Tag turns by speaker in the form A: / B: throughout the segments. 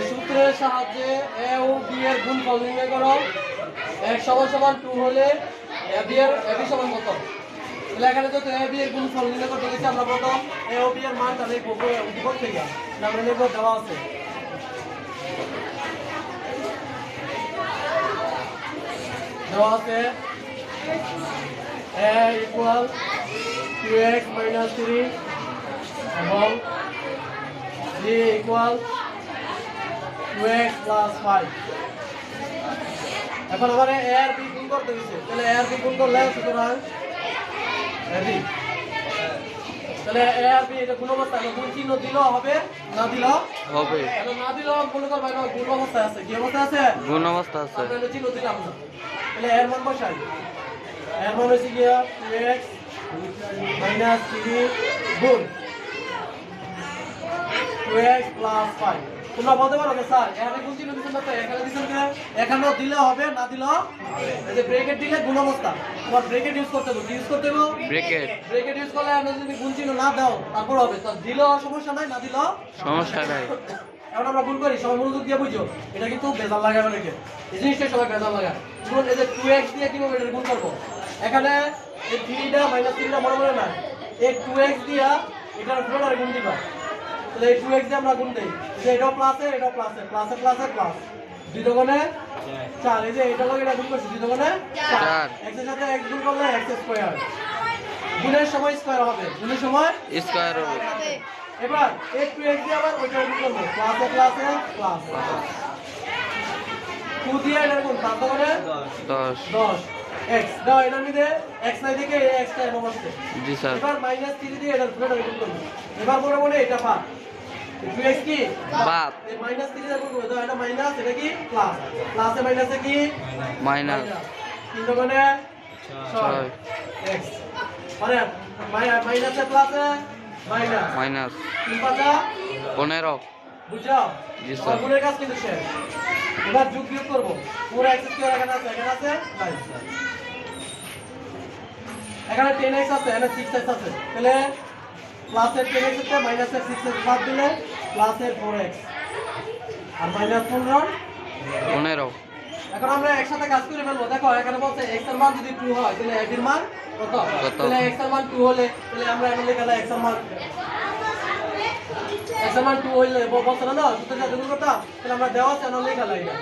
A: সূত্রের সাহায্যে এ ও বি এর গুণফল নির্ণয় করো। x সমান 2 হলে এ বি সমান কত? তাহলে এখানে তো এ বি এর গুণফল নির্ণয় করতে গেছি আমরা প্রথম এ ও বি এর মান তাহলে উপর থেকে আমরা লিখব দেওয়া আছে a ইকুয়াল 2x মাইনাস 3 এবং b ইকুয়াল 2x প্লাস 5। এখন আমাদের a আর b গুণ করতে দিচ্ছে, তাহলে a আর b গুণ করলে সুতরাং ab, তাহলে a আর b এটা গুণ অবস্থা, গুণ চিহ্ন দিলেও হবে না দিলেও হবে, না দিলেও মনে করবে না গুণ অবস্থায় আছে। কি অবস্থা আছে? গুণ অবস্থা আছে। তাহলে চিহ্ন দিলাম না, তাহলে এর মান বসাই। এর মান হচ্ছে গিয়া 2x মাইনাস 3 গুণ 2x প্লাস 5। তোমরা বলতে পারো যে স্যার এখানে কোন চিহ্ন দিছেন না, তো এখানে দিছেন যে এখানেও দিলে হবে না দিলেও এই যে ব্র্যাকেট দিলে গুণ অবস্থা, তোমার ব্র্যাকেট ইউজ করতে হবে। ইউজ করতে হবে ব্র্যাকেট ইউজ করলে আমরা যদি গুণ চিহ্ন না দাও তারপর হবে, তো দিলেও সমস্যা নাই না দিলেও সমস্যা নাই। এখন আমরা গুণ করি, সবাই মনোযোগ দিয়ে বুঝো, এটা কিন্তু বেজাল লাগাবে নাকি এই জিনিসটা সবাই বেজাল লাগায়। গুণ এই যে 2x দিয়ে কিভাবে এটা গুণ করব, এখানে এই 3টা মাইনাস 3টা বড় বড় না, এই 2x দিয়া এটার পুরোটারে গুণ দিবা। তাহলে এই 2x দিয়ে আমরা গুণ দেই, যে এটাও প্লাসে এটাও প্লাসে প্লাসে প্লাসে প্লাস 2 দুগুণে 4, এই যে এটা লগে এটা গুণ করছি 2 দুগুণে 4, x এর সাথে x গুণ করলে x স্কয়ার, গুণের সময় স্কয়ার হবে, গুণের সময় স্কয়ার হবে। এবার এই 2x দিয়ে আবার ওইটা গুণ করব, প্লাসে প্লাসে প্লাস 2 দিয়ে এটা গুণ 5 দুগুণে 10 x দাও, এটার মধ্যে x নাই থেকে এই x টা এমন আসছে। জি স্যার। এবার মাইনাস 3 দিয়ে এটার পুরোটা গুণ করব, এবার মনে মনে এটা পার 2x কি বাদ, এই মাইনাস 3 দিয়ে গুণ করব, তো এটা মাইনাস এটা কি প্লাস, প্লাসে মাইনাসে কি মাইনাস 3 দুগুণে 6 x, মানে মাইনাসে প্লাসে মাইনাস মাইনাস 3 পাঁচা 15, বুঝছো? জি স্যার। গুণের কাজ কিন্তু শেষ। এবার যোগ বিয়োগ করব, পুরো x স্কয়ার এখানে আছে নাই, এখানে 10x আছে এখানে 6x আছে, তাহলে প্লাসের 10x এর মাইনাসের 6x বাদ দিলে প্লাসের 4x আর মাইনাস 15। এখন আমরা একসাথে কাজ করে ফেলবো। দেখো এখানে বলছে x এর মান যদি 2 হয় তাহলে a এর মান কত? তাহলে x এর মান 2 হলে তাহলে আমরা এখানে লিখলে x এর মান 2 হইলে বলছে না সূত্রের সাথে গুণ করতাম, তাহলে আমরা দেওয়া আছে না লিখলে এটা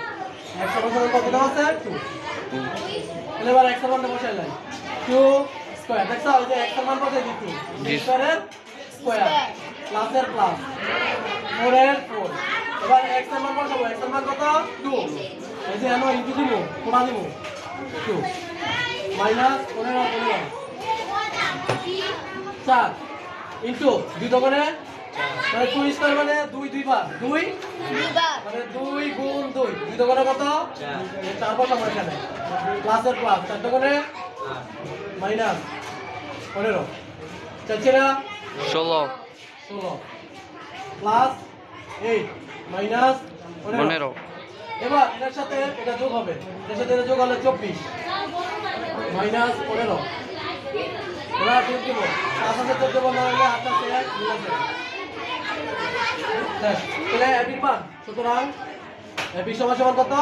A: x সমান কত দেওয়া আছে 2, তাহলে এবার x এর মানটা বসাইলাই 2 স্কয়ার, দেখছো এই যে x এর মান কত দিছি 2 স্কয়ারের স্কয়ার প্লাসের প্লাস 4 এর 4। এবার x এর মান বসাবো, x এর মান কত 2, এই যে আমরা ইনটু দিব কোণা দিব 2 মাইনাস 15 4 ইনটু 2 দুগুণে মানে 2 স্কয়ার মানে 2 দুইবার 2 মানে 2 গুণ 2 2 দুগুণে কত 4 বসাবো এখানে প্লাসের প্লাস 4 দুগুণে মাইনাস 15 চারটা 16 প্লাস 8 মাইনাস 15। এবার এটার সাথে এটা যোগ হবে, এটার সাথে এটা যোগ হলে 24 মাইনাস 15। এবার যোগ দেব, তার সাথে যোগ দেব না হলে হাতটা মিলে যাবে। তাহলে ab মান সুতরাং ab সমান কত?